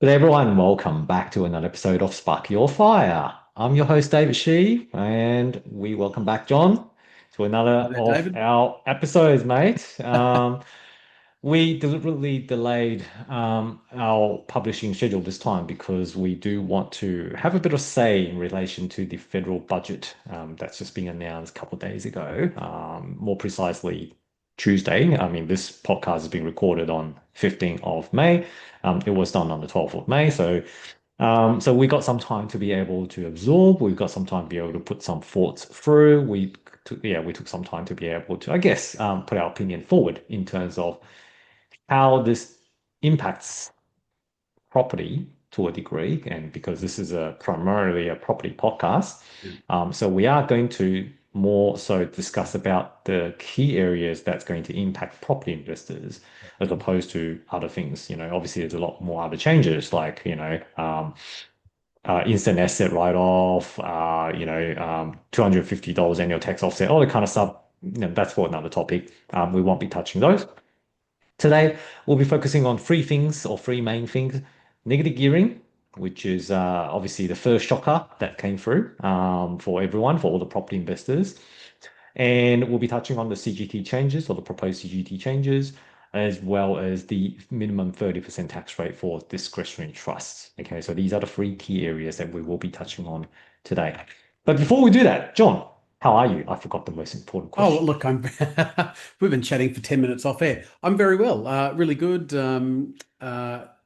Good everyone, welcome back to another episode of Spark Your Fire. I'm your host David Shee, and we welcome back John to Hi another there, of David. our episodes, mate. We deliberately delayed our publishing schedule this time because we do want to have a bit of say in relation to the federal budget that's just been announced a couple of days ago. More precisely, Tuesday. I mean, this podcast is being recorded on 15th of May. It was done on the 12th of May. So we got some time to be able to absorb. We've got some time to be able to put some thoughts through. We took some time to be able to, I guess, put our opinion forward in terms of how this impacts property to a degree, and because this is a primarily a property podcast, Yeah. so we are going to more so discuss about the key areas that's going to impact property investors as opposed to other things. Obviously there's a lot more other changes like, instant asset write-off, $250 annual tax offset, all the kind of stuff. That's for another topic. We won't be touching those. Today, we'll be focusing on three things or three main things. Negative gearing, which is obviously the first shocker that came through for everyone, for all the property investors. And we'll be touching on the CGT changes or the proposed CGT changes, as well as the minimum 30% tax rate for discretionary trusts. Okay, so these are the three key areas that we will be touching on today. But before we do that, John, how are you? I forgot the most important Oh, well, question. look, I'm we've been chatting for 10 minutes off air. I'm very well, really good.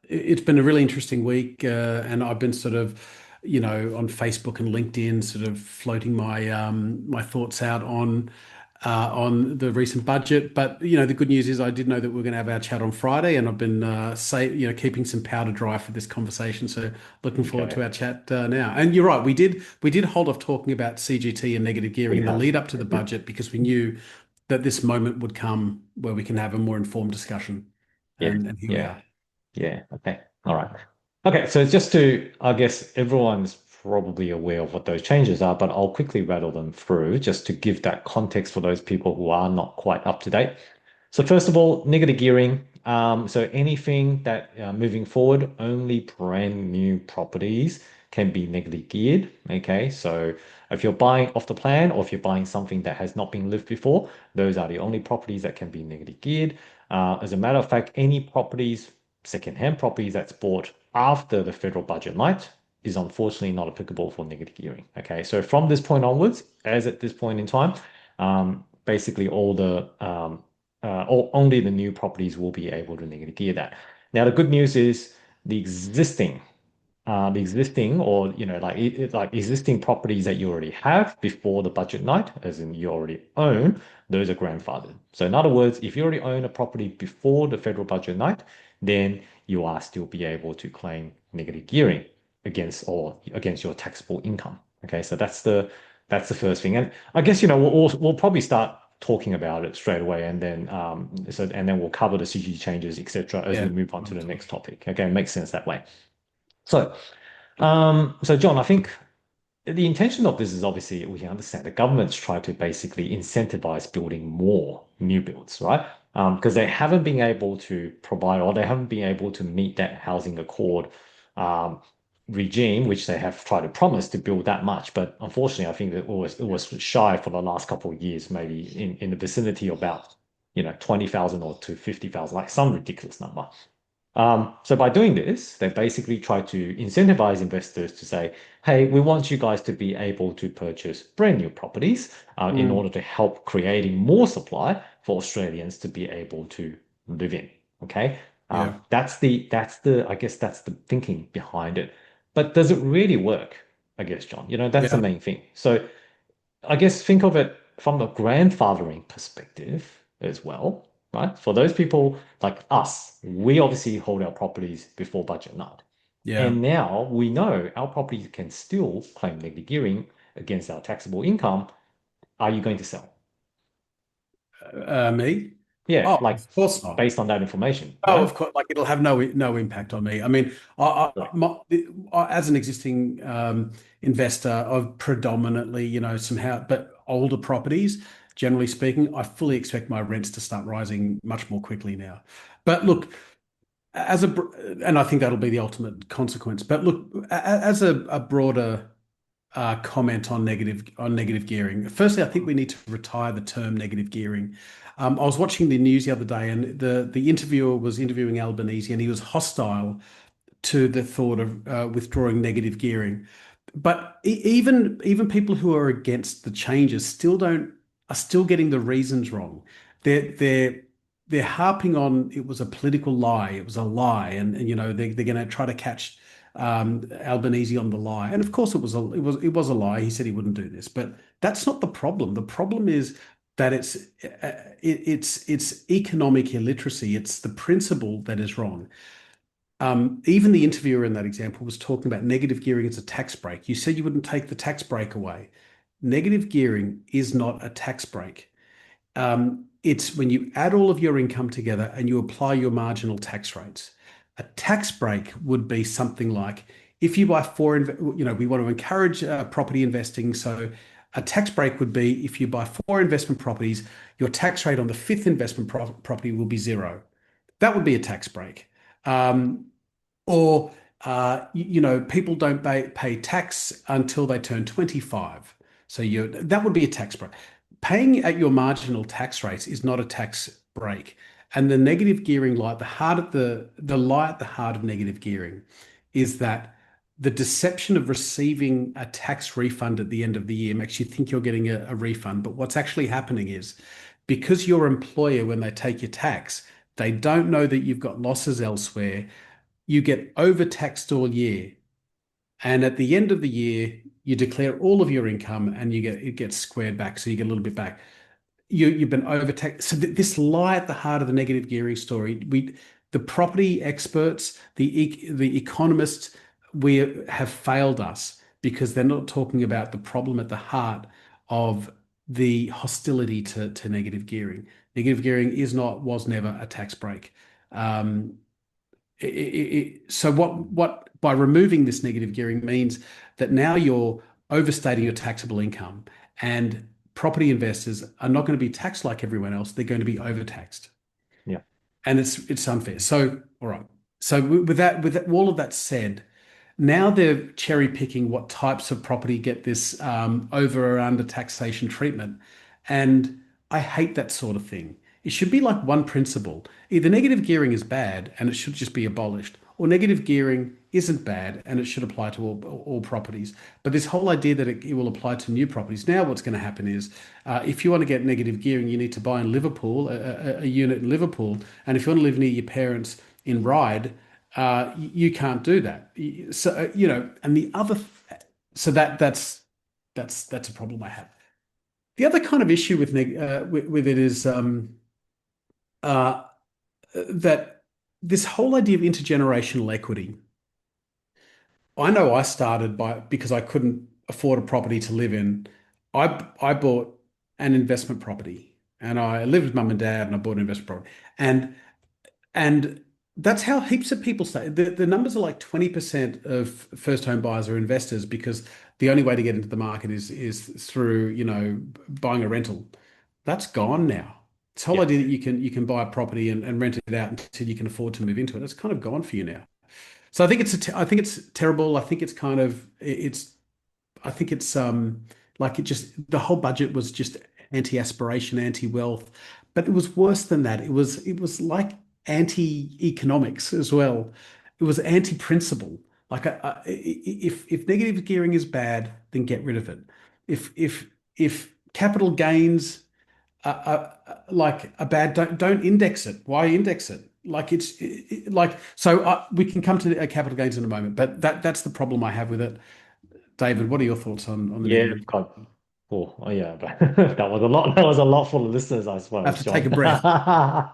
It's been a really interesting week, and I've been sort of, on Facebook and LinkedIn, sort of floating my thoughts out on the recent budget. But the good news is I did know that we're going to have our chat on Friday, and I've been keeping some powder dry for this conversation. So looking forward Okay. to our chat now. And you're right, we did hold off talking about CGT and negative gearing We in the have. lead up to the budget because we knew that this moment would come where we can have a more informed discussion. Yeah. And here we Yeah. are. Yeah. Okay. All right. Okay. So just to, I guess everyone's probably aware of what those changes are, but I'll quickly rattle them through just to give that context for those people who are not quite up to date. So first of all, negative gearing. So anything that moving forward, only brand new properties can be negatively geared. Okay. So if you're buying off the plan or if you're buying something that has not been lived before, those are the only properties that can be negatively geared. As a matter of fact, any properties, second-hand properties that's bought after the federal budget night is unfortunately not applicable for negative gearing. Okay, so from this point onwards, as at this point in time, basically only the new properties will be able to negative gear that. Now, the good news is the existing or like existing properties that you already have before the budget night, as in you already own, those are grandfathered. So in other words, if you already own a property before the federal budget night, then you are still be able to claim negative gearing against your taxable income. Okay, so that's the first thing. And I guess we'll probably start talking about it straight away, and then we'll cover the CG changes, etc., as we Yeah, move on to the next absolutely. topic. Okay, it makes sense that way. So, so John, I think the intention of this is obviously we understand the government's trying to basically incentivize building more new builds, right? Because they haven't been able to provide or they haven't been able to meet that housing accord um, regime, which they have tried to promise to build that much. But unfortunately, I think that it was shy for the last couple of years, maybe in the vicinity of about 20,000 or to 50,000, like some ridiculous number. So by doing this, they basically try to incentivize investors to say, hey, we want you guys to be able to purchase brand new properties in Mm, order to help creating more supply for Australians to be able to live in. Okay. yeah, That's the I guess that's the thinking behind it. But does it really work? I guess, John, that's the yeah, main thing. So I guess think of it from the grandfathering perspective as well, right? For those people like us, we obviously hold our properties before budget night. yeah. And now we know our properties can still claim negative gearing against our taxable income. Are you going to sell? Me? Yeah, Oh, like of course not. based on that information, Oh, right? of course, like it'll have no impact on me. I mean, Right. as an existing investor of predominantly, but older properties, generally speaking, I fully expect my rents to start rising much more quickly now. But look, as a and I think that'll be the ultimate consequence. But look, as a broader comment on negative gearing. Firstly, I think we need to retire the term negative gearing. I was watching the news the other day, and the interviewer was interviewing Albanese, and he was hostile to the thought of withdrawing negative gearing. But even people who are against the changes still don't are still getting the reasons wrong. They're they're harping on it was a political lie, it was a lie, and you know they're going to try to catch Albanese on the lie. And of course, it was a lie. He said he wouldn't do this, but that's not the problem. The problem is that it's economic illiteracy. It's the principle that is wrong. Even the interviewer in that example was talking about negative gearing as a tax break. You said you wouldn't take the tax break away. Negative gearing is not a tax break. It's when you add all of your income together and you apply your marginal tax rates. A tax break would be something like if you buy we want to encourage property investing. So a tax break would be if you buy four investment properties, your tax rate on the fifth investment property will be zero. That would be a tax break. Um, or people don't pay tax until they turn 25. So that would be a tax break. Paying at your marginal tax rates is not a tax break. And the negative gearing lie, the heart of the lie at the heart of negative gearing is that the deception of receiving a tax refund at the end of the year makes you think you're getting a refund. But what's actually happening is because your employer, when they take your tax, they don't know that you've got losses elsewhere. You get overtaxed all year. And at the end of the year, you declare all of your income and it gets squared back. So you get a little bit back. You've been overtaxed. So this lie at the heart of the negative gearing story, the property experts, the economists, we have failed us because they're not talking about the problem at the heart of the hostility to negative gearing. Negative gearing was never a tax break. Um, so what by removing this negative gearing means that now you're overstating your taxable income, and property investors are not going to be taxed like everyone else. They're going to be overtaxed, Yeah. and it's unfair. So all right. So with all of that said, now they're cherry picking what types of property get this over or under taxation treatment. And I hate that sort of thing. It should be like one principle. Either negative gearing is bad and it should just be abolished, or negative gearing isn't bad and it should apply to all properties. But this whole idea that it will apply to new properties, now what's going to happen is if you want to get negative gearing, you need to buy in Liverpool, a unit in Liverpool. And if you want to live near your parents in Ryde, you can't do that. So and the other, so that's a problem I have. The other kind of issue with it is uh, that this whole idea of intergenerational equity. I know I started by because I couldn't afford a property to live in. I bought an investment property, and I lived with mum and dad, and I bought an investment property, and that's how heaps of people say the numbers are like 20% of first home buyers are investors because the only way to get into the market is through, buying a rental. That's gone now. This whole Yeah. idea that you can buy a property and rent it out until you can afford to move into it, it's kind of gone for you now. So I think it's terrible. I think it's kind of it's I think it's like it just the whole budget was just anti-aspiration, anti-wealth, but it was worse than that. It was like anti-economics as well. It was anti-principle. Like if negative gearing is bad, then get rid of it. If capital gains like a bad, don't index it. Why index it? Like like so we can come to capital gains in a moment, but that's the problem I have with it. David, what are your thoughts on the Yeah, negative? God. Oh, yeah, but that was a lot. That was a lot for the listeners, I I have suppose, to take a John. breath.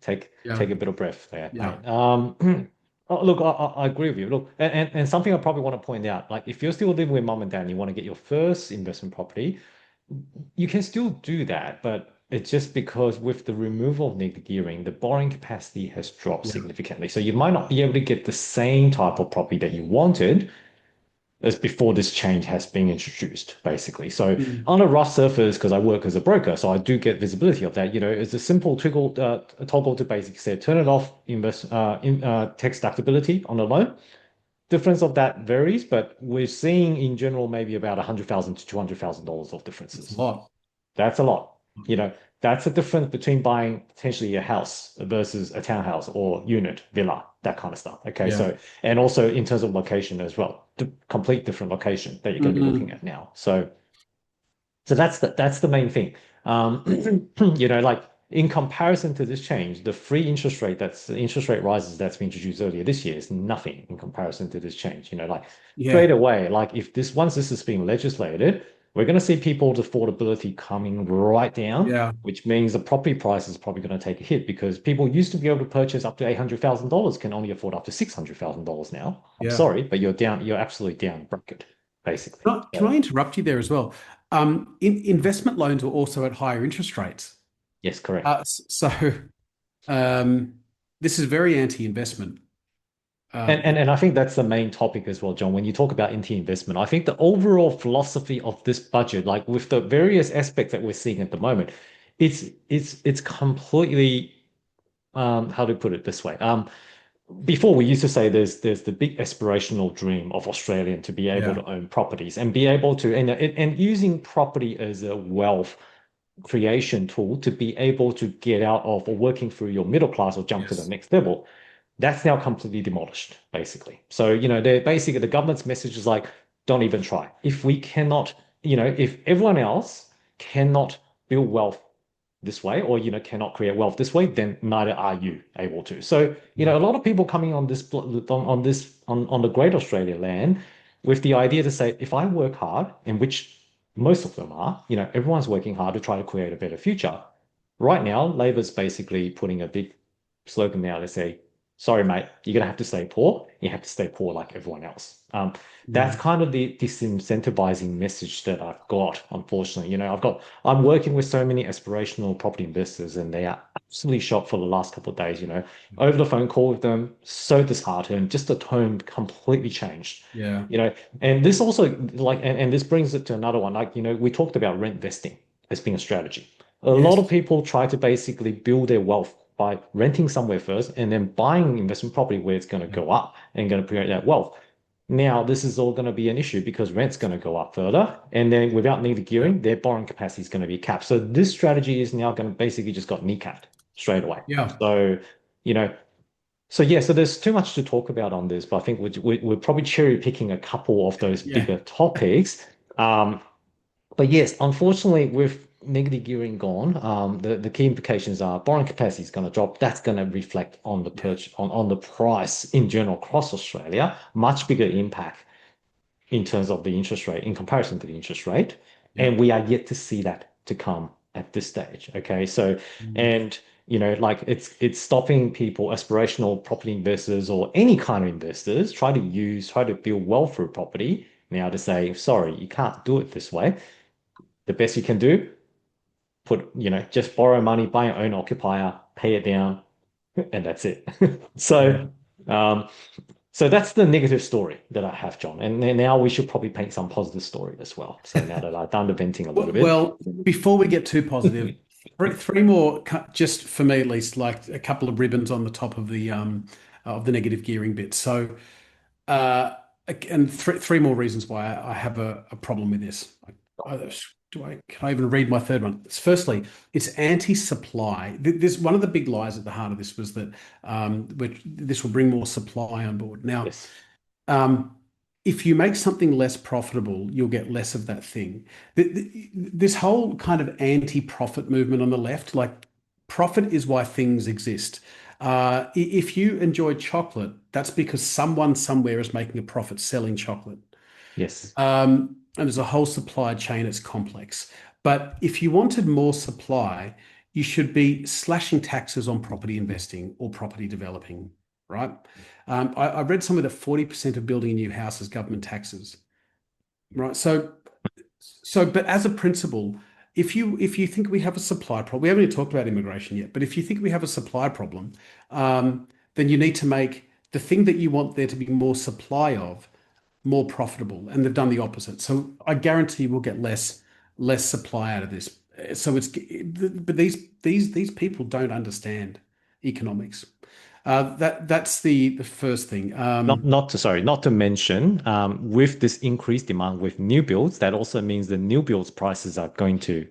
Take Yeah, a bit of breath there, yeah, mate. Look, I agree with you. Look, and something I probably want to point out, like if you're still living with mum and dad and you want to get your first investment property, you can still do that, but it's just because with the removal of negative gearing, the borrowing capacity has dropped yeah, significantly. So you might not be able to get the same type of property that you wanted, as before this change has been introduced, basically. So Mm. on a rough surface, because I work as a broker, so I do get visibility of that. It's a simple toggle to basically say turn it off, text deductibility on a loan. Difference of that varies, but we're seeing in general maybe about 100,000 to $200,000 of That's a differences. lot. That's a lot. That's the difference between buying potentially a house versus a townhouse or unit, villa, that kind of stuff. Okay, Yeah. so and also in terms of location as well, the complete different location that you're going to be looking Mm. at now. So that's the main thing. Like in comparison to this change, the interest rate rises that's been introduced earlier this year is nothing in comparison to this change. Like straight Yeah. away, like if this once this is being legislated, we're going to see people's affordability coming right down, Yeah. which means the property price is probably going to take a hit because people used to be able to purchase up to $800,000 can only afford up to $600,000 now. I'm Yeah. sorry, but you're absolutely down bracket, basically. Can I interrupt you there as well? Investment loans are also at higher interest rates. Yes, correct. So um, this is very anti-investment. And, Um, and and I think that's the main topic as well, John. When you talk about anti-investment, I think the overall philosophy of this budget, like with the various aspects that we're seeing at the moment, it's completely how to put it this way. Before we used to say there's the big aspirational dream of Australian to be able yeah. to own properties and be able to and using property as a wealth creation tool to be able to get out of or working through your middle class or jump to the Yes. next level. That's now completely demolished, basically. So, they're basically the government's message is like, don't even try. If we cannot, if everyone else cannot build wealth this way or cannot create wealth this way, then neither are you able to. So Yeah. a lot of people coming on on the great Australia land with the idea to say if I work hard, in which most of them are, everyone's working hard to try to create a better future. Right now Labor's basically putting a big slogan now to say, sorry mate, you're gonna have to stay poor, you have to stay poor like everyone else. That's Yeah. kind of the disincentivizing message that I've got, unfortunately. I'm working with so many aspirational property investors, and they are absolutely shocked for the last couple of days. Over the phone call with them, so disheartened, just the tone completely changed. Yeah. And this also and this brings it to another one. Like, we talked about rent vesting as being a strategy. A lot of Yes. people try to basically build their wealth by renting somewhere first and then buying investment property where it's going to Yeah. go up and going to create that wealth. Now, this is all going to be an issue because rent's going to go up further. And then without negative Yeah. gearing, their borrowing capacity is going to be capped. So this strategy is now going to basically just got kneecapped straight away. Yeah. So, you know, so there's too much to talk about on this, but I think we're probably cherry picking a couple of those Yeah. bigger topics. Um, but yes, unfortunately, with negative gearing gone, the key implications are borrowing capacity is going to drop. That's going to reflect on the Yeah. purchase on the price in general across Australia. Much bigger impact in terms of the interest rate in comparison to the interest rate. Yeah. And we are yet to see that to come at this stage. Okay. So, Mm. and like it's stopping people, aspirational property investors or any kind of investors, try to build wealth through property now to say, sorry, you can't do it this way. The best you can do, just borrow money, buy your own occupier, pay it down, and that's it. Yeah. So, um, so that's the negative story that I have, John. And then now we should probably paint some positive story as well. So now that I've done the venting a little bit. Well, before we get too positive, three more, just for me at least, like a couple of ribbons on the top of the negative gearing bit. So, uh, and three more reasons why I have a problem with this. Can I even read my third one? Firstly, it's anti-supply. This one of the big lies at the heart of this was that this will bring more supply on board. Now, Yes. um, if you make something less profitable, you'll get less of that thing. This whole kind of anti-profit movement on the left, like profit is why things exist. If you enjoy chocolate, that's because someone somewhere is making a profit selling chocolate. Yes. And there's a whole supply chain, it's complex. But if you wanted more supply, you should be slashing taxes on property investing or property developing, right? I read somewhere that 40% of building a new house is government taxes, right? But as a principle, if you think we have a supply problem, we haven't even talked about immigration yet, but if you think we have a supply problem, then you need to make the thing that you want there to be more supply of more profitable, and they've done the opposite. So I guarantee we'll get less supply out of this. So but these people don't understand economics. That's the first thing. Not to mention, with this increased demand with new builds, that also means the new builds prices are going to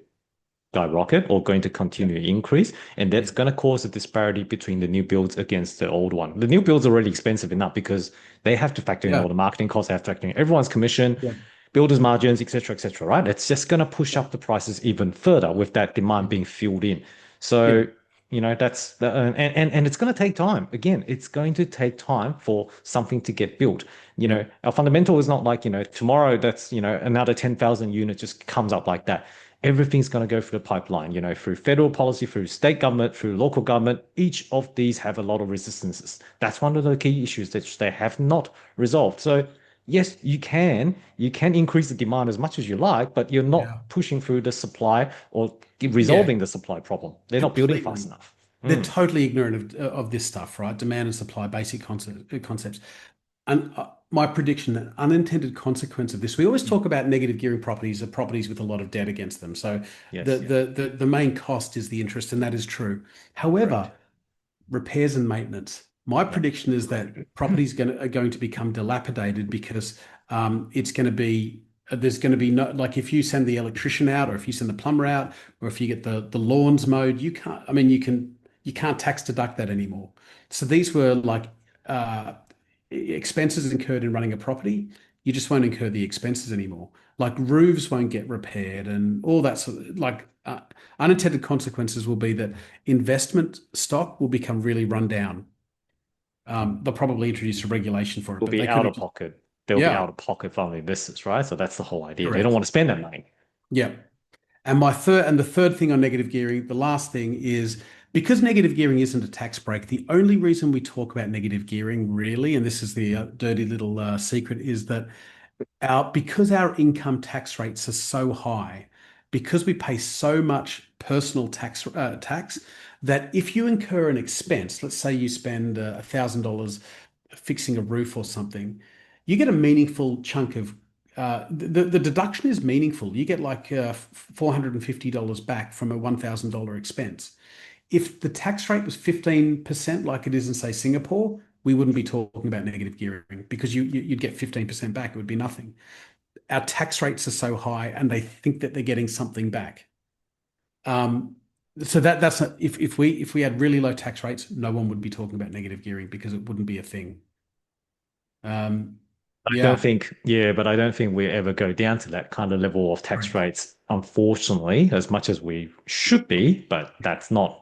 skyrocket or going to Yeah, continue to increase. And yeah, that's going to cause a disparity between the new builds against the old one. The new builds are already expensive enough because they have to factor in yeah, all the marketing costs, they have to factor in everyone's commission, yeah, builders' margins, etc., right? It's just going to push yeah, up the prices even further with that demand yeah, being filled in. yeah, So, that's and it's going to take time. Again, it's going to take time for something to get built. yeah, Our fundamental is not like, tomorrow that's, another 10,000 units just comes up like that. Everything's going to go through the pipeline, through federal policy, through state government, through local government. Each of these have a lot of resistances. That's one of the key issues that they have not resolved. So yes, you can increase the demand as much as you like, but you're yeah, not pushing through the supply or yeah. resolving the supply problem. They're not building fast Completely. enough. They're Mm, totally ignorant of this stuff, right? Demand and supply, basic concepts. And my prediction, an unintended consequence of this, we always mm. talk about negative gearing properties are properties with a lot of debt against them. So Yes, yes, the main cost is the interest, and that is true. correct. However, repairs and maintenance. My Yeah. prediction is that are going to become dilapidated because it's going to be there's going to be no, like, if you send the electrician out, or if you send the plumber out, or if you get the lawns mowed, you can't. I mean, you can't tax deduct that anymore. So these were like expenses incurred in running a property. You just won't incur the expenses anymore. Like roofs won't get repaired and all that sort of, like, unintended consequences will be that investment stock will become really run down. They'll probably introduce a regulation for it, Will but be they out could have of just, pocket. They'll be yeah, out of pocket from the investors, right? So that's the whole idea. They don't correct. want to spend that money. Yeah. And the third thing on negative gearing, the last thing is, because negative gearing isn't a tax break, the only reason we talk about negative gearing really, and this is the dirty little secret, is that because our income tax rates are so high, because we pay so much personal tax, that if you incur an expense, let's say you spend $1,000 fixing a roof or something, you get a meaningful chunk of the deduction is meaningful. You get like $450 back from a $1,000 expense. If the tax rate was 15%, like it is in, say, Singapore, we wouldn't be talking about negative gearing because you'd get 15% back. It would be nothing. Our tax rates are so high, and they think that they're getting something back. Um, so that's if we had really low tax rates, no one would be talking about negative gearing because it wouldn't be a thing. Um, I don't yeah, think, yeah, but I don't think we ever go down to that kind of level of tax correct. rates, unfortunately, as much as we should be, but that's not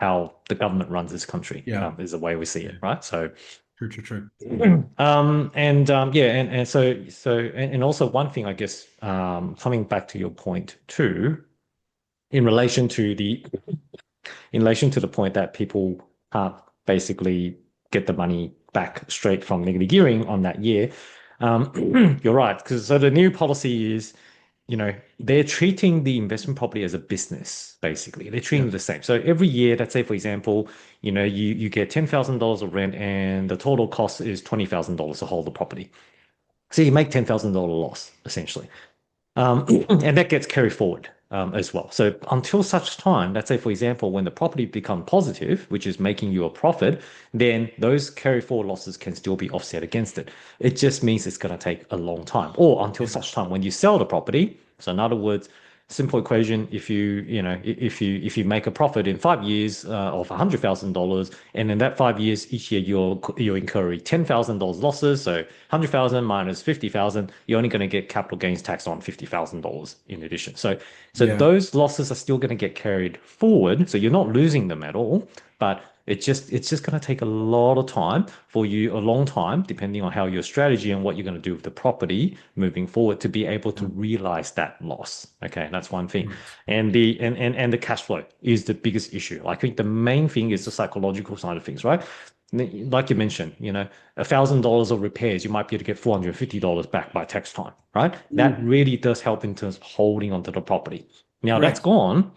how the government runs this country, Yeah, is the way we see yeah, it, right? So true, true, true. and yeah, and also one thing, I guess, coming back to your point too, in relation to the in relation to the point that people can't basically get the money back straight from negative gearing on that year. You're right, because so the new policy is, they're treating the investment property as a business, basically. They're treating Yeah, it the same. So every year, let's say, for example, you get $10,000 of rent and the total cost is $20,000 to hold the property. So you make $10,000 loss, essentially. And that gets carried forward as well. So until such time, let's say, for example, when the property become positive, which is making you a profit, then those carry forward losses can still be offset against it. It just means it's going to take a long time, or until yeah, such time when you sell the property. So in other words, simple equation: if you make a profit in 5 years of $100,000, and in that 5 years, each year you're incurring $10,000 losses, so 100,000 minus 50,000, you're only going to get capital gains tax on $50,000 in addition. So yeah. those losses are still going to get carried forward. So you're not losing them at all, but it's just going to take a lot of time for you, a long time, depending on how your strategy and what you're going to do with the property moving forward to be able to Yeah. realize that loss. Okay, that's one thing. Correct. And the cash flow is the biggest issue. I think the main thing is the psychological side of things, right? Like you mentioned, $1,000 of repairs, you might be able to get $450 back by tax time, right? That Mm, really does help in terms of holding onto the property. Now that's correct. gone.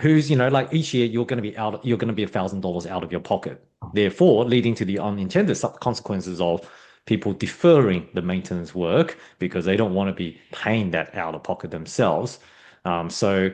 Who's, like each year you're going to be $1,000 out of your pocket. Therefore, leading to the unintended consequences of people deferring the maintenance work because they don't want to be paying that out of pocket themselves. So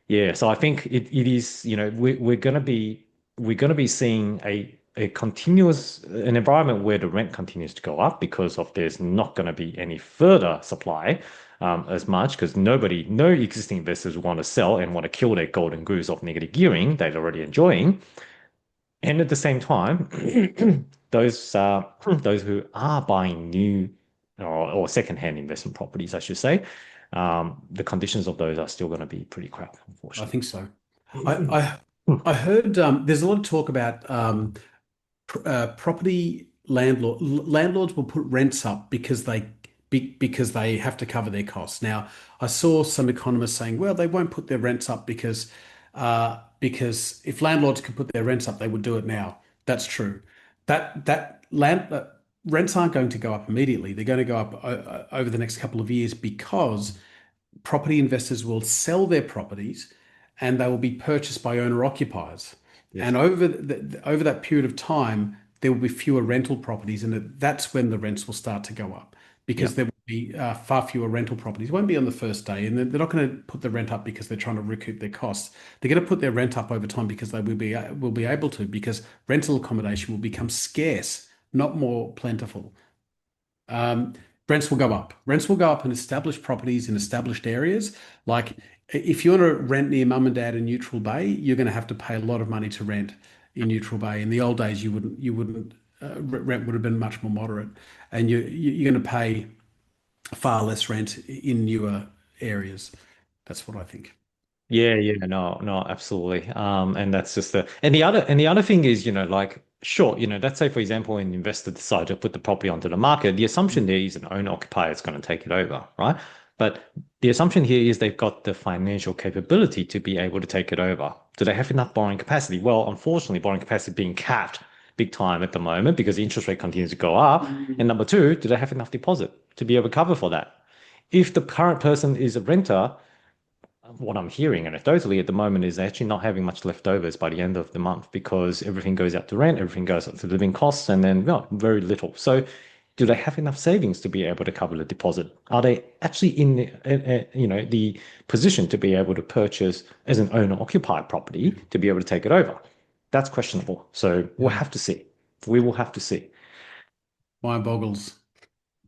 yeah, so I think it is, we're gonna be seeing a continuous an environment where the rent continues to go up because of there's not going to be any further supply as much because no existing investors want to sell and want to kill their golden goose of negative gearing they're already enjoying. And at the same time, those who are buying new or second-hand investment properties, I should say, the conditions of those are still going to be pretty crap, I unfortunately. think so. I I heard there's a lot of talk about property landlords will put rents up because they have to cover their costs. Now, I saw some economists saying, well, they won't put their rents up because if landlords could put their rents up, they would do it now. That's true. That land rents aren't going to go up immediately. They're going to go up over the next couple of years because property investors will sell their properties and they will be purchased by owner occupiers. Yes. And over that period of time, there will be fewer rental properties, and that's when the rents will start to go up Yeah. because there will be far fewer rental properties. It won't be on the first day, and they're not going to put the rent up because they're trying to recoup their costs. They're going to put their rent up over time because they will be able to because rental accommodation will become scarce, not more plentiful. Um, Rents will go up. Rents will go up in established properties in established areas. Like if you want to rent near mum and dad in Neutral Bay, you're going to have to pay a lot of money to rent in Neutral Bay. In the old days, you wouldn't rent would have been much more moderate, and you're going to pay far less rent in newer areas. That's what I think. Yeah, yeah, no, no, absolutely. And that's just and the other thing is, like, sure, let's say for example, an investor decides to put the property onto the market, the assumption there is an owner occupier is going to take it over, right? But the assumption here is they've got the financial capability to be able to take it over. Do they have enough borrowing capacity? Well, unfortunately, borrowing capacity being capped big time at the moment because the interest rate continues to go up. And Mm. number two, do they have enough deposit to be able to cover for that? If the current person is a renter, what I'm hearing anecdotally at the moment is they're actually not having much leftovers by the end of the month because everything goes out to rent, everything goes out to living costs, and then well, very little. So, do they have enough savings to be able to cover the deposit? Are they actually in the position to be able to purchase as an owner-occupied property to be able to take it over? That's questionable. So we'll Yeah, have to see. We will have to see. mind boggles.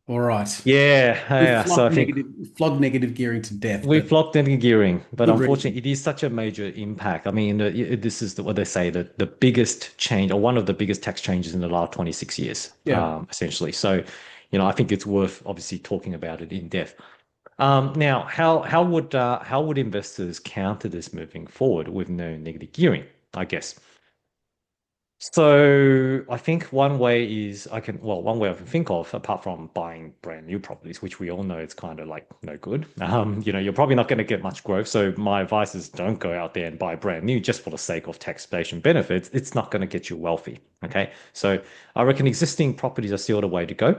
All right. Yeah, We've yeah. So I think flogged negative gearing to death, we but flocked into gearing, but good reason. unfortunately, it is such a major impact. I mean, this is what they say that the biggest change, or one of the biggest tax changes in the last 26 years, Yeah. essentially. So, I think it's worth obviously talking about it in depth. Now, how would investors counter this moving forward with no negative gearing? I guess. So I think one way I can think of, apart from buying brand new properties, which we all know it's kind of like no good. You're probably not going to get much growth. So my advice is don't go out there and buy brand new just for the sake of taxation benefits. It's not going to get you wealthy. Okay. So I reckon existing properties are still the way to go.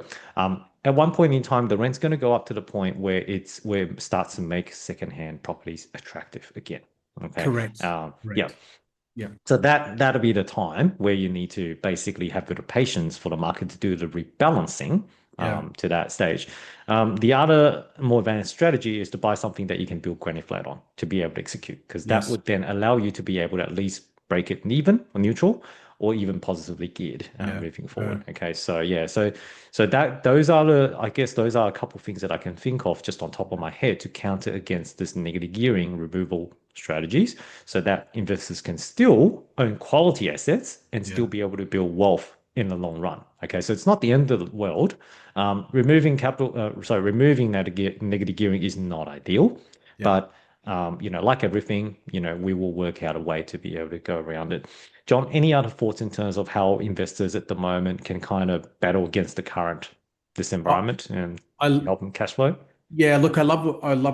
At one point in time, the rent's going to go up to the point where it starts to make secondhand properties attractive again. Okay. Correct. Yeah. Correct. Yeah. So that'll be the time where you need to basically have a bit of patience for the market to do the rebalancing Yeah. to that stage. The other more advanced strategy is to buy something that you can build granny flat on to be able to execute, because that Yes. would then allow you to be able to at least break it even or neutral, or even positively geared Yeah. moving forward. Uh, Okay, so yeah, so that those are I guess those are a couple of things that I can think of just on top of my head to counter against this negative gearing removal strategies so that investors can still own quality assets and still yeah. be able to build wealth in the long run. Okay, so it's not the end of the world. Removing that negative gearing is not ideal, Yeah. but like everything, we will work out a way to be able to go around it. John, any other thoughts in terms of how investors at the moment can kind of battle against this I, environment and I help them cash flow? Yeah, look, I love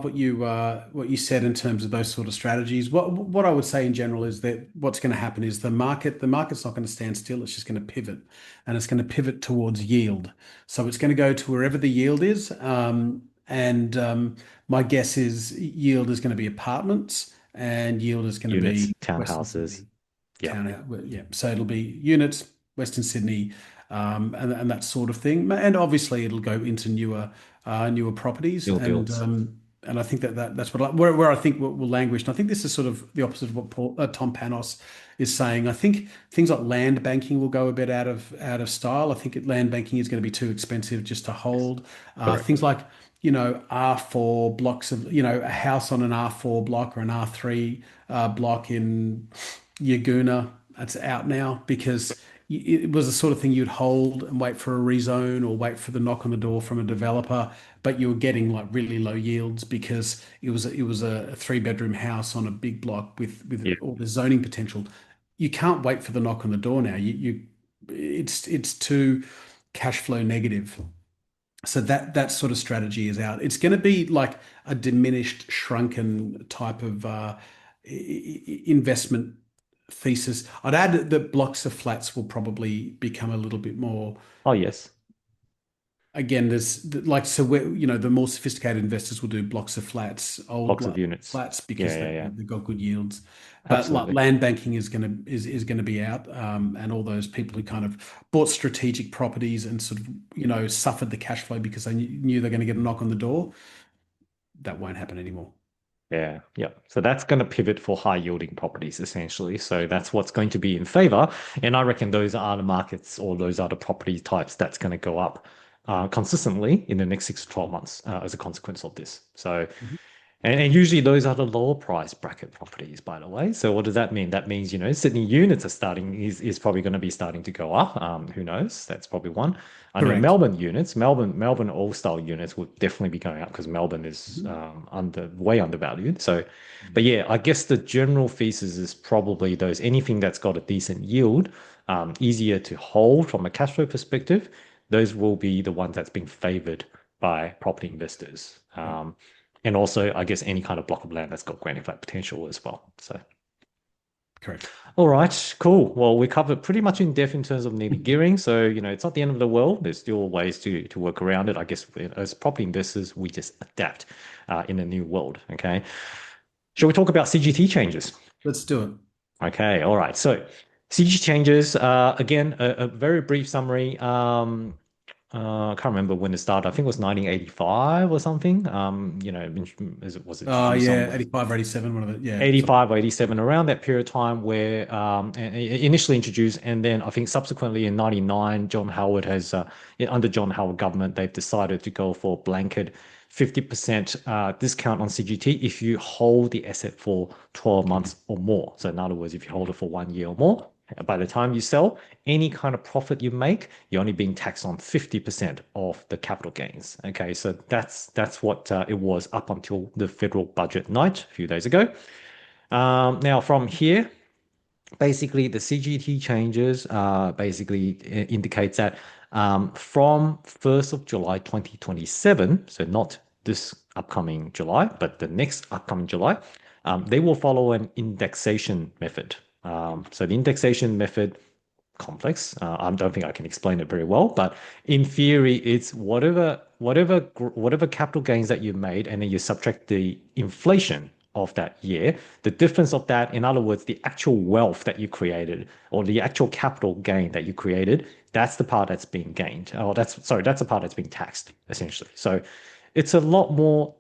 what you said in terms of those sort of strategies. What I would say in general is that what's going to happen is the market's not going to stand still. It's just going to pivot, and it's going to pivot towards yield. So it's going to go to wherever the yield is. And my guess is yield is going to be apartments, and yield is going to Units, be Western townhouses. Sydney Yeah. town. Yeah, so it'll be units, Western Sydney, and that sort of thing. And obviously, it'll go into newer properties, New builds. and I think that's what where I think will languish. And I think this is sort of the opposite of what Tom Panos is saying. I think things like land banking will go a bit out of style. I think land banking is going to be too expensive just to Yes, hold. correct. Things like R4 blocks of a house on an R4 block or an R3 block in Yaguna. That's out now because it was the sort of thing you'd hold and wait for a rezone or wait for the knock on the door from a developer, but you were getting like really low yields because it was a three-bedroom house on a big block with Yeah, all the zoning potential. You can't wait for the knock on the door now. It's too cash flow negative. So that sort of strategy is out. It's going to be like a diminished, shrunken type of investment thesis. I'd add that blocks of flats will probably become a little bit more. oh yes, Again, there's like so where the more sophisticated investors will do blocks of flats, blocks of units. flats Yeah, because yeah, yeah. they've got good yields. But like Absolutely. land banking is gonna be out, and all those people who kind of bought strategic properties and sort of suffered the cash flow because they knew they're going to get a knock on the door. That won't happen anymore. Yeah, yeah. So that's going to pivot for high yielding properties essentially. So that's what's going to be in favor. And I reckon those are the markets or those are the property types that's going to go up consistently in the next 6 to 12 months as a consequence of this. So Mhm. and usually those are the lower price bracket properties, by the way. So what does that mean? That means, Sydney units are starting is probably going to be starting to go up. Who knows? That's probably one. I know Correct. Melbourne units, Melbourne all-style units will definitely be going up because Melbourne is Mhm. way undervalued. So, but yeah, I guess the general thesis is probably those anything that's got a decent yield, easier to hold from a cash flow perspective. Those will be the ones that's being favored by property investors. Yep. And also, I guess any kind of block of land that's got granny flat potential as well. So, Correct. all right, cool. Well, we covered pretty much in depth in terms of negative gearing. So, it's not the end of the world. There's still ways to work around it. I guess as property investors, we just adapt in a new world. Okay. Shall we talk about CGT changes? Let's do it. Okay. All right. So, CGT changes, again, a very brief summary. I can't remember when it started. I think it was 1985 or something. Was it Oh introduced yeah, on 85 or 87, one of it. Yeah. So, 85 or 87, around that period of time where initially introduced, and then I think subsequently in 99, under John Howard government, they've decided to go for a blanket 50% discount on CGT if you hold the asset for 12 months or more. So in other words, if you hold it for 1 year or more, by the time you sell, any kind of profit you make, you're only being taxed on 50% of the capital gains. Okay, so that's what it was up until the federal budget night a few days ago. Now, from here, basically the CGT changes basically indicates that from 1st of July 2027, so not this upcoming July, but the next upcoming July, they will follow an indexation method. So the indexation method complex. I don't think I can explain it very well, but in theory, it's whatever capital gains that you made, and then you subtract the inflation of that year. The difference of that, in other words, the actual wealth that you created or the actual capital gain that you created, that's the part that's being gained. Oh, that's the part that's being taxed essentially. So it's a lot more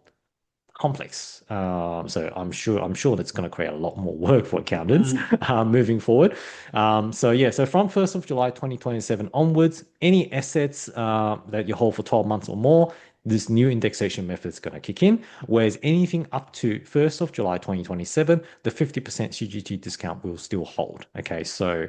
complex. So I'm sure that's going to create a lot more work for accountants um, moving forward. So yeah, so from 1st of July 2027 onwards, any assets that you hold for 12 months or more, this new indexation method is going to kick in. Whereas anything up to 1st of July 2027, the 50% CGT discount will still hold. Okay, so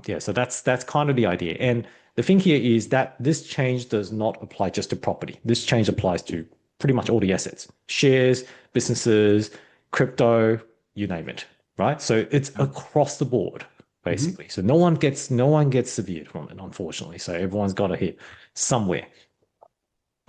yeah, so that's kind of the idea. And the thing here is that this change does not apply just to property. This change applies to pretty much all the assets, shares, businesses, crypto, you name it, right? So it's across the board, mhm. basically. So no one gets severed from it, unfortunately. So everyone's got to hit somewhere.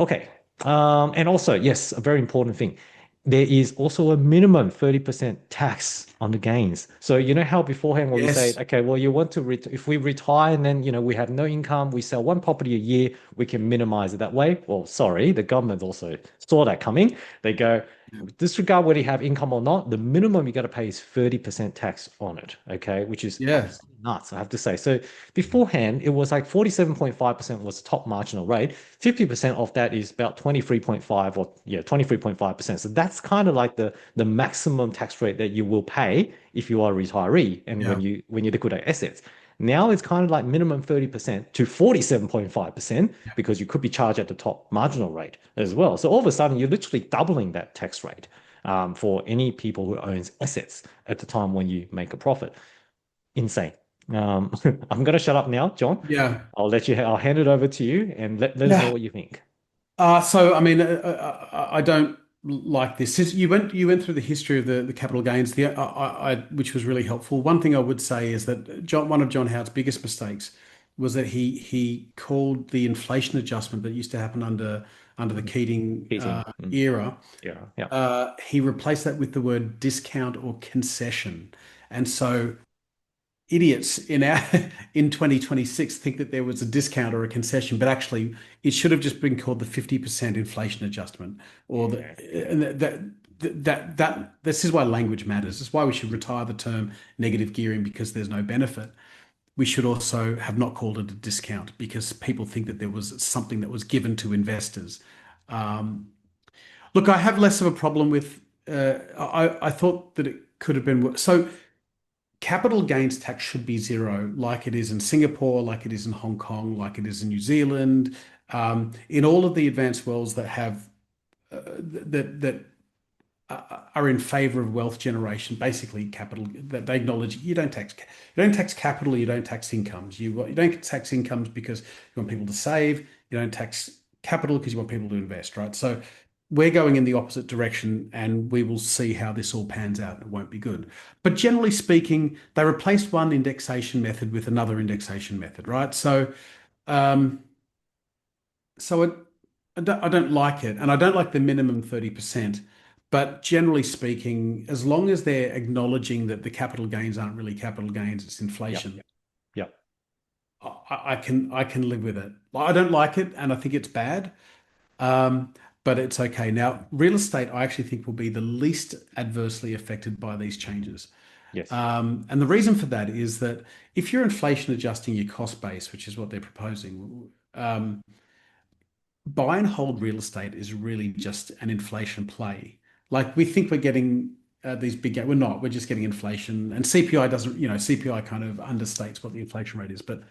Okay. And also, yes, a very important thing. There is also a minimum 30% tax on the gains. So you know how beforehand when we say, Yes. okay, well, you want to if we retire and then we have no income, we sell one property a year, we can minimize it that way. Well, sorry, the government also saw that coming. They go, Yeah. Disregard whether you have income or not, the minimum you got to pay is 30% tax on it. Okay, which is Yeah. absolutely nuts, I have to say. So beforehand, it was like 47.5% was the top marginal rate. 50% of that is about 23.5 or yeah, 23.5%. So that's kind of like the maximum tax rate that you will pay if you are a retiree and Yeah. when you liquidate assets. Now it's kind of like minimum 30% to 47.5% because you could be charged at the top marginal rate as well. So all of a sudden, you're literally doubling that tax rate for any people who owns assets at the time when you make a profit. Insane. Um, I'm going to shut up now, John. Yeah. I'll hand it over to you and let us know Yeah. what you think. So I mean, I don't like this. You went through the history of the capital gains, which was really helpful. One thing I would say is that one of John Howard's biggest mistakes was that he called the inflation adjustment that used to happen under the Mhm. Keating Eating. era. Yeah. Yeah. He replaced that with the word discount or concession, and so idiots in 2026 think that there was a discount or a concession, but actually it should have just been called the 50% inflation adjustment or the Yeah. and that this is why language matters. This is why we should retire the term negative gearing because there's no benefit. We should also have not called it a discount because people think that there was something that was given to investors. Um, Look, I have less of a problem with. I thought that it could have been so. Capital gains tax should be zero, like it is in Singapore, like it is in Hong Kong, like it is in New Zealand, in all of the advanced worlds that have that are in favor of wealth generation. Basically, capital that they acknowledge you don't tax capital, you don't tax incomes. You don't tax incomes because you want people to save. You don't tax capital because you want people to invest, right? So we're going in the opposite direction, and we will see how this all pans out. It won't be good. But generally speaking, they replaced one indexation method with another indexation method, right? Um, so I don't like it, and I don't like the minimum 30%. But generally speaking, as long as they're acknowledging that the capital gains aren't really capital gains, it's Yep. inflation, Yep. I can live with it. I don't like it, and I think it's bad. Um, but it's okay. Now, real estate, I actually think will be the least adversely affected by these changes. Yes. And the reason for that is that if you're inflation adjusting your cost base, which is what they're proposing, buy and hold real estate is really just an inflation play. Like we think we're getting these big, we're not, we're just getting inflation. And CPI doesn't, CPI kind of understates what the inflation rate is, but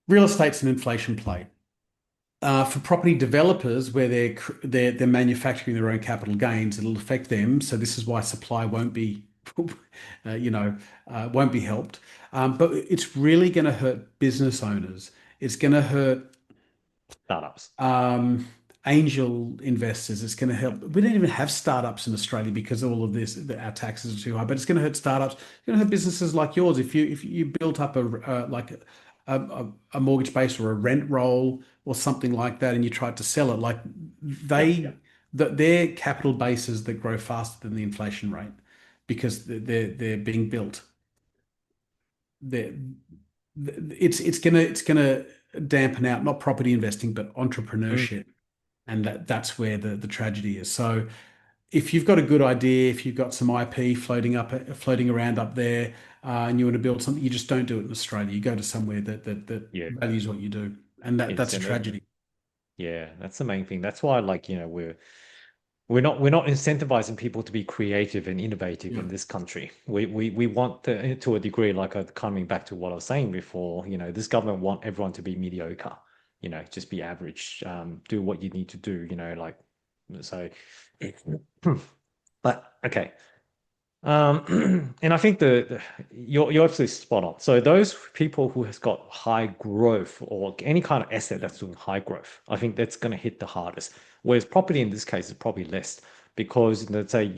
real estate's an inflation play. For property developers, where they're manufacturing their own capital gains, it'll affect them. So this is why supply won't be, won't be helped. But it's really going to hurt business owners. It's going to hurt Startups. um, angel investors. It's going to help. Yep. We don't even have startups in Australia because all of this, our taxes are too high. But it's going to hurt startups. It's going to hurt businesses like yours. If you built up a mortgage base or a rent roll or something like that, and you tried to sell it, like Yep. they that their capital bases that grow faster than the inflation rate because they're being built. They're, it's gonna dampen out not property investing but Mm. entrepreneurship, and that's where the tragedy is. So if you've got a good idea, if you've got some IP floating around up there, and you want to build something, you just don't do it in Australia. You go to somewhere that Yeah. values what you do, and that's a Incentive. tragedy. Yeah, that's the main thing. That's why, like, we're not incentivizing people to be creative and innovative Yeah, in this country. We want to a degree, like coming back to what I was saying before, this government want everyone to be mediocre, just be average, do what you need to do, like so. But okay. And I think you're absolutely spot on. So those people who has got high growth or any kind of asset yeah, that's doing high growth, I think that's going to hit the hardest. Whereas property in this case is probably less because let's say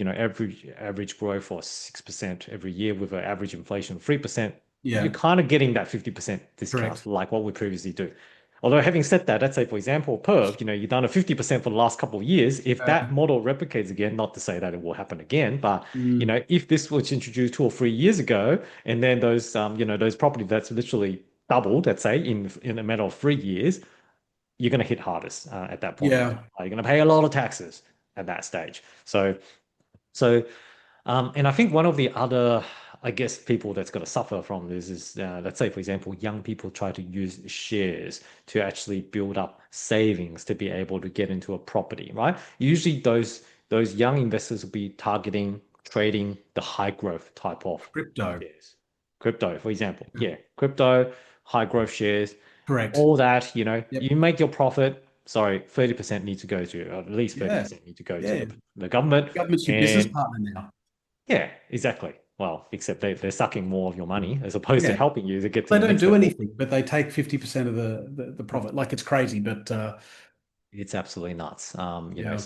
average growth of 6% every year with an average inflation of 3%, you're yeah, kind of getting that 50% discount correct. like what we previously do. Although having said that, let's say for example, Perth, you've done a 50% for the last couple of years. If that model replicates again, not to say that it will happen again, but Mm, if this was introduced 2 or 3 years ago, and then those property that's literally doubled, let's say in a matter of 3 years, you're going to hit hardest at that point in yeah. time. You're going to pay a lot of taxes at that stage. So, and I think one of the other, I guess, people that's going to suffer from this is, let's say, for example, young people try to use shares to actually build up savings to be able to get into a property, right? Usually, those young investors will be targeting trading the high growth type of Crypto. shares, crypto, for example. Yeah, crypto, high growth shares, Correct. all that. Yep. You make your profit. Sorry, 30% need to go to, or at least Yeah. 30% need to go to Yeah. the government. Government's your business And partner now. yeah, exactly. Well, except they're sucking more of your money as opposed to Yeah. helping you to get to They the don't next do level. anything, but they take 50% of the profit. Like it's crazy, but It's absolutely nuts. yeah.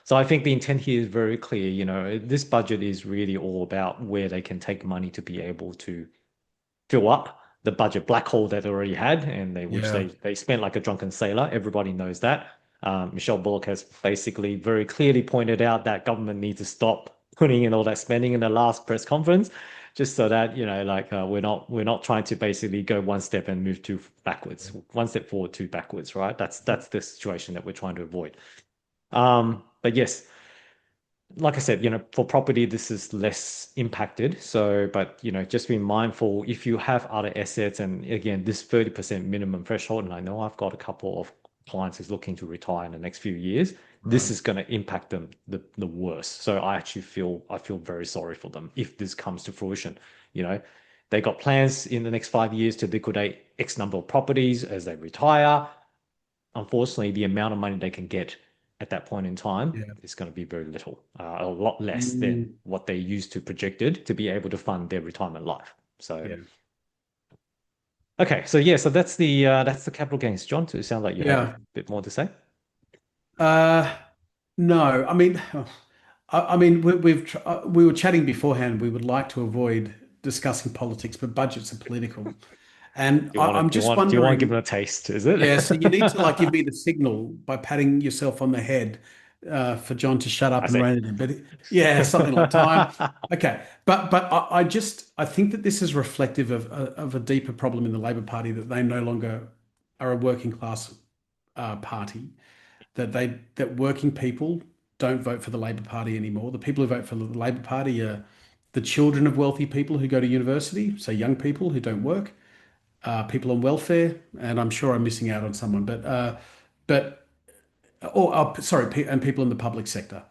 So I think the intent here is very clear. This budget is really all about where they can take money to be able to fill up the budget black hole that they already had, and which Yeah. they spent like a drunken sailor. Everybody knows that. Michelle Bullock has basically very clearly pointed out that government needs to stop putting in all that spending in the last press conference, just so that like we're not trying to basically go one step and move two backwards, one step forward, two backwards, right? That's the situation that we're trying to avoid. But yes, like I said, for property, this is less impacted. So, but just be mindful if you have other assets, and again, this 30% minimum threshold, and I know I've got a couple of clients who's looking to retire in the next few years, this Right. is going to impact them the worst. So I feel very sorry for them if this comes to fruition. You know, they got plans in the next 5 years to liquidate X number of properties as they retire. Unfortunately, the amount of money they can get at that point in time Yeah. is going to be very little, a lot less than Mm, what they used to projected to be able to fund their retirement life. So, yeah. okay, so yeah, so that's the capital gains. John, so it sounds like you have a Yeah. bit more to say. Uh, no, I mean, I mean, we were chatting beforehand. We would like to avoid discussing politics, but budgets are political, and Do you want to I'm do you just want do you want to give wondering. them a taste? Is it? Yeah, so you need to like give me the signal by patting yourself on the head for John to shut I up and see. rein it in. But yeah, something like time. Okay, but I think that this is reflective of a deeper problem in the Labor Party that they no longer are a working class party. That working people don't vote for the Labor Party anymore. The people who vote for the Labor Party are the children of wealthy people who go to university, so young people who don't work, people on welfare, and I'm sure I'm missing out on someone, but sorry, and people in the public sector.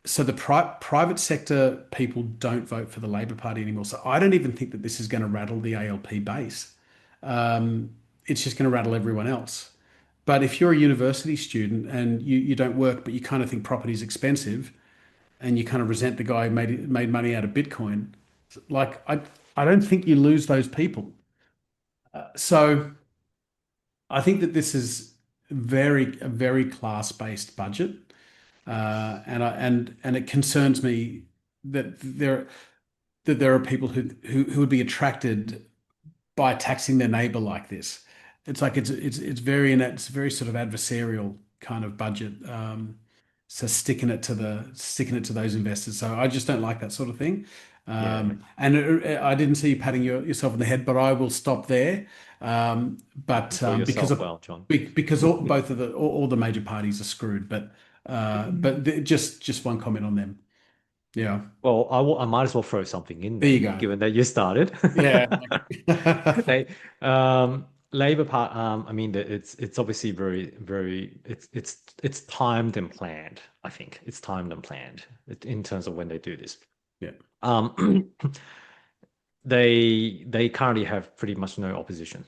So the private sector people don't vote for the Labor Party anymore. So I don't even think that this is going to rattle the ALP base. Um, it's just going to rattle everyone else. But if you're a university student and you don't work, but you kind of think property is expensive, and you kind of resent the guy who made money out of Bitcoin, like I don't think you lose those people. So I think that this is a very class-based budget, and it concerns me that there are people who would be attracted by taxing their neighbor like this. It's like it's very sort of adversarial kind of budget. So sticking it to those investors. So I just don't like that sort of thing. Yeah, I didn't see you patting yourself on the head, but I will stop there. But enjoy because yourself of well, John. because both of all the major parties are screwed. But just one comment on them. Yeah, Well, I might as well throw something in there you then, go. given that you started. Yeah. They, Labor Part. I mean, it's obviously very. It's timed and planned. I think it's timed and planned in terms of when they do this. Yeah. Um, they currently have pretty much no opposition.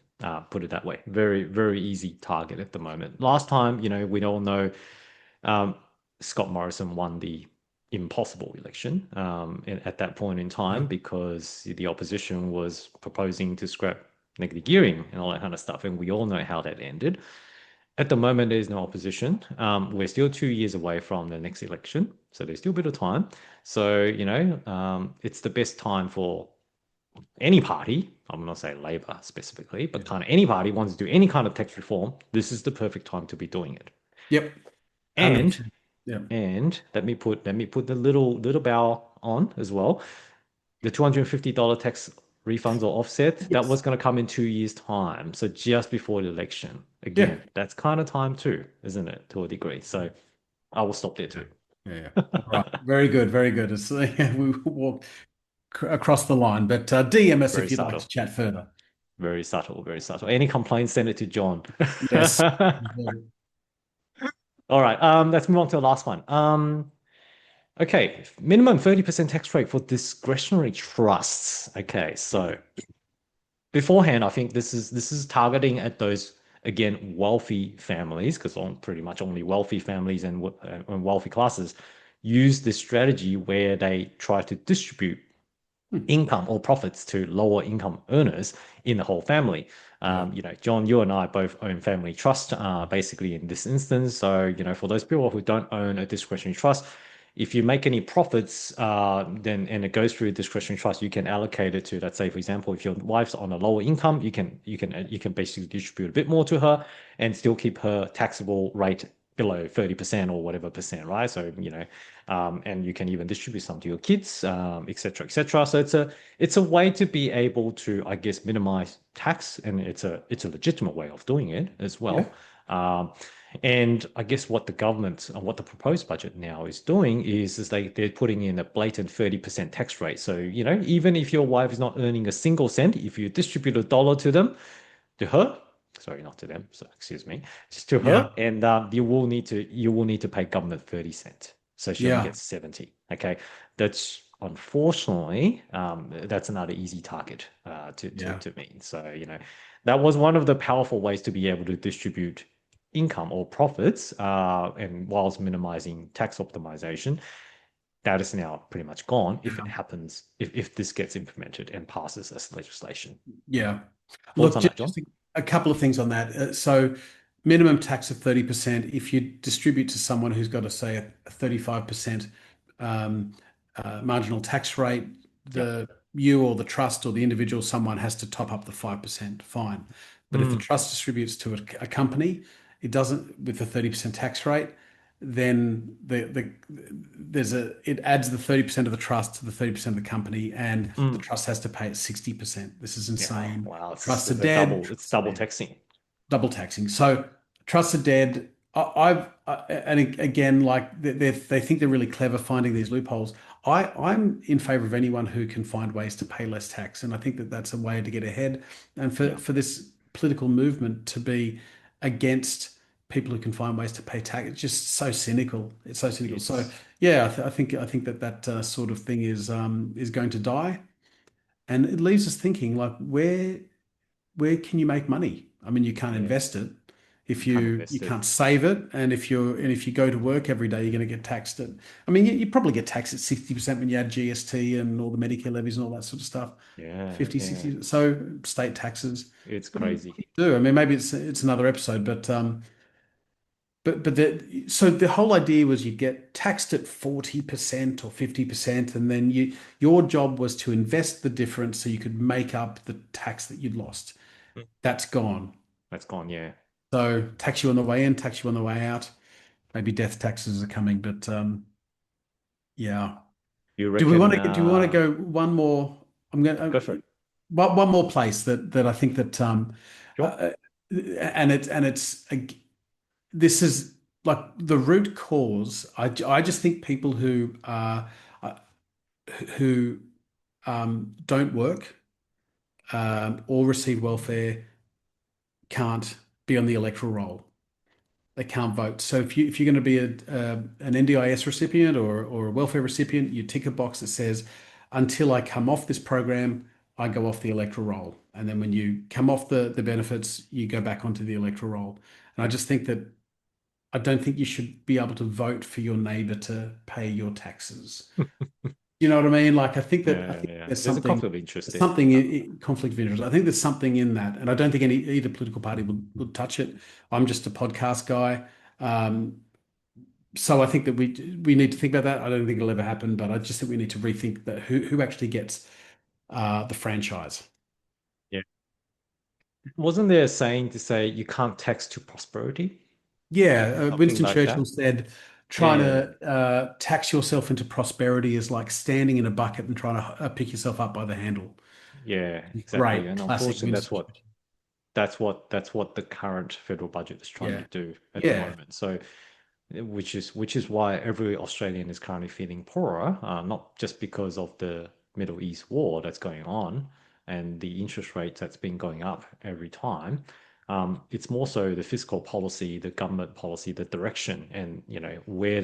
Put it that way. Very easy target at the moment. Last time, we all know, um, Scott Morrison won the impossible election at that point in time Yeah. because the opposition was proposing to scrap negative gearing and all that kind of stuff, and we all know how that ended. At the moment, there's no opposition. We're still 2 years away from the next election, so there's still a bit of time. So, it's the best time for any party, I'm not saying Labour specifically, but kind of any party wants to do any kind of tax reform, this is the perfect time to be doing it. Yep. And 100%. Yeah. and let me put the little bow on as well. The $250 tax refunds or offset that Yes. was going to come in 2 years' time, so just before the election. Yeah. Again, that's kind of time too, isn't it, to a degree? So I will stop there too. Yeah. All right. Very good. Very good. It's, yeah, we walked across the line, but DM us Very if you'd like to subtle. chat further. Very subtle. Very subtle. Any complaints, send it to John. Yes. All right. Let's move on to the last one. Okay, minimum 30% tax rate for discretionary trusts. Okay, so beforehand, I think this is targeting at those again wealthy families because on pretty much only wealthy families and wealthy classes use this strategy where they try to distribute Hmm. income or profits to lower income earners in the whole family. Yeah. John, you and I both own family trust, basically in this instance. So, for those people who don't own a discretionary trust, if you make any profits, then and it goes through a discretionary trust, you can allocate it to, let's say, for example, if your wife's on a lower income, you can basically distribute a bit more to her and still keep her taxable rate below 30% or whatever percent, right? So, and you can even distribute some to your kids, et cetera, et cetera. So it's a way to be able to, I guess, minimize tax, and it's a legitimate way of doing it as Yeah. well. Um, and I guess what the government and what the proposed budget now is doing is they're putting in a blatant 30% tax rate. So, even if your wife is not earning a single cent, if you distribute $1 to her, sorry, not to them, so excuse me, just to her, Yeah. and you will need to pay government 30 cents. So she only Yeah. gets 70. Okay. That's unfortunately, that's another easy target Yeah. to meet. So, that was one of the powerful ways to be able to distribute income or profits, and whilst minimizing tax optimization. That is now pretty much gone if it Yeah. happens, if this gets implemented and passes as legislation. Yeah. Thoughts Look, on that, John? just a couple of things on that. So, minimum tax of 30%. If you distribute to someone who's got to say a 35% um, marginal tax rate, Yeah. the you or the trust or the individual, someone has to top up the 5%. Fine. But if the Mm, trust distributes to a company, it doesn't with the 30% tax rate, then it adds the 30% of the trust to the 30% of the company, and the mm. trust has to pay it 60%. This is Yeah. Oh, insane. wow. Trusts are It's a dead. double. It's Trusts are double dead. taxing. Double taxing. So trusts are dead. And again, like they think they're really clever finding these loopholes. I'm in favor of anyone who can find ways to pay less tax, and I think that that's a way to get ahead. And for Yeah. for this political movement to be against people who can find ways to pay tax, it's just so cynical. It's so cynical. So It's yeah, I think that sort of thing is going to die, and it leaves us thinking like where can you make money? I mean, you can't yeah. invest it. If You can't you invest it. can't save it, and if you go to work every day, you're going to get taxed at. I mean, you probably get taxed at 60% when you add GST and all the Medicare levies and all that sort of stuff. Yeah. 50, Yeah. 60. So state taxes. It's What crazy. do you do? I mean, maybe it's another episode, so the whole idea was you get taxed at 40% or 50%, and then your job was to invest the difference so you could make up the tax that you'd lost. Mm. That's gone. That's gone. Yeah. So tax you on the way in, tax you on the way out. Maybe death taxes are coming, but yeah. You Do we want reckon? to go one more? I'm going Go for it. one more place that I think that Sure. uh, and this is like the root cause. I just think people uh, who don't work or receive welfare can't be on the electoral roll. They can't vote. So if you're going to be an NDIS recipient or a welfare recipient, you tick a box that says, until I come off this program, I go off the electoral roll. And then when you come off the benefits, you go back onto the electoral roll. And I just think that I don't think you should be able to vote for your neighbor to pay your taxes. You know what I mean? Like I Yeah. think Yeah. there's There's a something conflict of interest there's there. something conflict of interest. I think there's something in that, and I don't think either political party would touch it. I'm just a podcast guy, um, so I think that we need to think about that. I don't think it'll ever happen, but I just think we need to rethink that who actually gets the franchise. Yeah. Wasn't there a saying to say you can't tax to prosperity? Yeah, Something Winston like Churchill that. said, trying Yeah. to tax yourself into prosperity is like standing in a bucket and trying to pick yourself up by the handle. Yeah. Exactly. Great, And classic unfortunately, that's Winston what Churchill. that's what that's what the current federal budget is trying to Yeah, do at the yeah, moment. So which is why every Australian is currently feeling poorer, not just because of the Middle East war that's going on and the interest rates that's been going up every time. It's more so the fiscal policy, the government policy, the direction, and where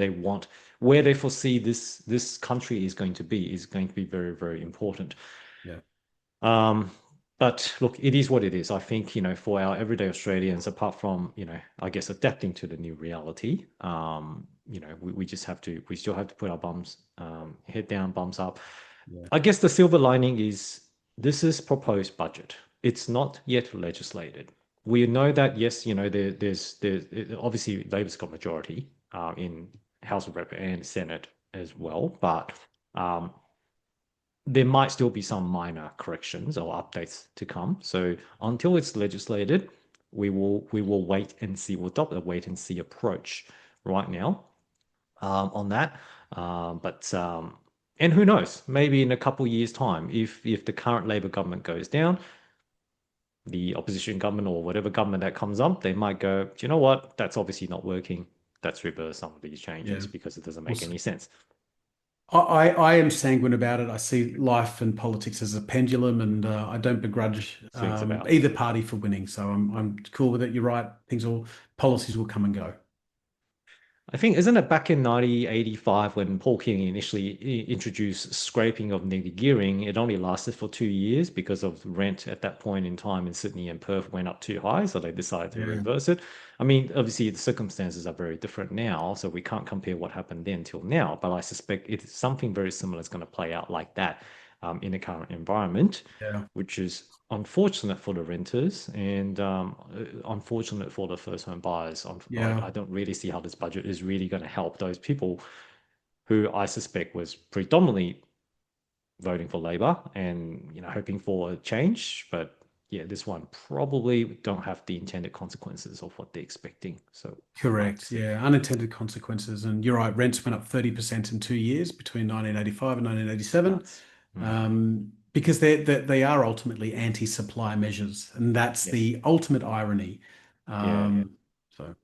they foresee this country is going to be very, very important. Yeah. Um, but look, it is what it is. I think, for our everyday Australians, apart from, I guess adapting to the new reality, we still have to put our bums, head down, bums up. Yeah. I guess the silver lining is this is proposed budget. It's not yet legislated. We know that, yes, obviously Labor's got majority in House of Rep and Senate as well, but um, there might still be some minor corrections or updates to come. So until it's legislated, we will wait and see. We'll adopt a wait and see approach right now on that. But and who knows? Maybe in a couple of years' time, if the current Labor government goes down, the opposition government or whatever government that comes up, they might go, do you know what? That's obviously not working. Let's reverse some of these changes Yeah. because it doesn't We'll make see. any sense. I am sanguine about it. I see life and politics as a pendulum, and I don't begrudge Swings about. either party for winning. So I'm cool with it. You're right. Policies will come and go. I think, isn't it back in 1985 when Paul King initially introduced scraping of negative gearing? It only lasted for 2 years because of rent at that point in time in Sydney and Perth went up too high, so they decided to Yeah. reverse it. I mean, obviously the circumstances are very different now, so we can't compare what happened then till now. But I suspect it's something very similar is going to play out like that in the current environment, Yeah. which is unfortunate for the renters and unfortunate for the first home buyers. I Yeah. don't really see how this budget is really going to help those people who I suspect was predominantly voting for Labor and hoping for a change. But yeah, this one probably don't have the intended consequences of what they're expecting. So we'll have to Correct. see. Yeah. Unintended consequences. And you're right. Rents went up 30% in 2 years between 1985 and 1987. Nuts. Mm, Because they are ultimately anti-supply measures, and that's yes. the ultimate irony. Yeah. Yeah. So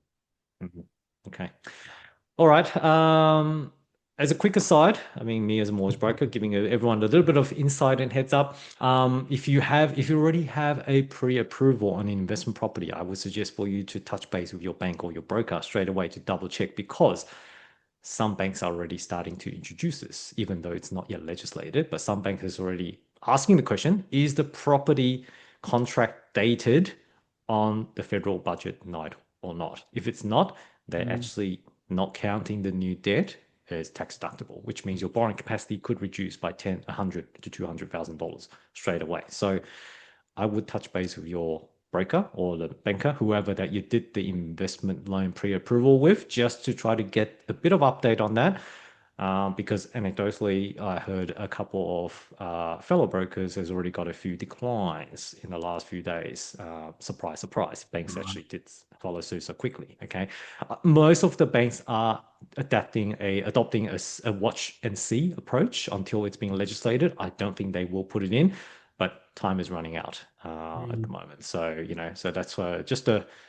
Mhm. Okay. All right. As a quick aside, I mean, me as a mortgage broker, giving everyone a little bit of insight and heads up. If you already have a pre-approval on an investment property, I would suggest for you to touch base with your bank or your broker straight away to double check because some banks are already starting to introduce this, even though it's not yet legislated. But some banks is already asking the question: Is the property contract dated on the federal budget night or not? If it's not, they're mm, actually not counting the new debt as tax deductible, which means your borrowing capacity could reduce by 10, 100 to $200,000 straight away. So I would touch base with your broker or the banker, whoever that you did the investment loan pre-approval with, just to try to get a bit of update on that. Because anecdotally, I heard a couple of fellow brokers has already got a few declines in the last few days. Surprise, surprise. Banks right. actually did follow suit so quickly. Okay, most of the banks are adopting a watch and see approach until it's being legislated. I don't think they will put it in, but time is running out at the Mm, moment. So so that's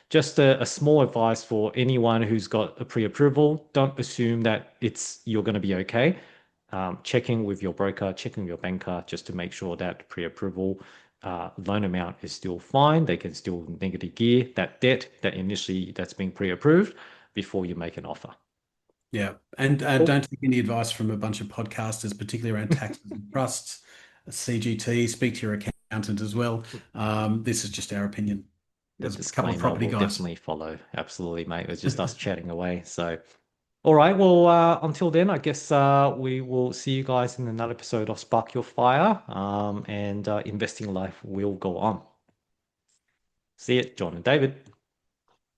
just a small advice for anyone who's got a pre-approval. Don't assume that you're going to be okay. Checking with your broker, checking with your banker, just to make sure that pre-approval loan amount is still fine. They can still negative gear that debt that's being pre-approved before you make an offer. yeah, and Cool. don't take any advice from a bunch of podcasters, particularly around taxes and trusts, CGT. Speak to your accountant as well. This is just our opinion The as a couple of disclaimer property will guys. definitely follow. Absolutely, mate. It's just us chatting away. So, all right. Well, until then, I guess we will see you guys in another episode of Spark Your Fire. And investing life will go on. See it, John and David.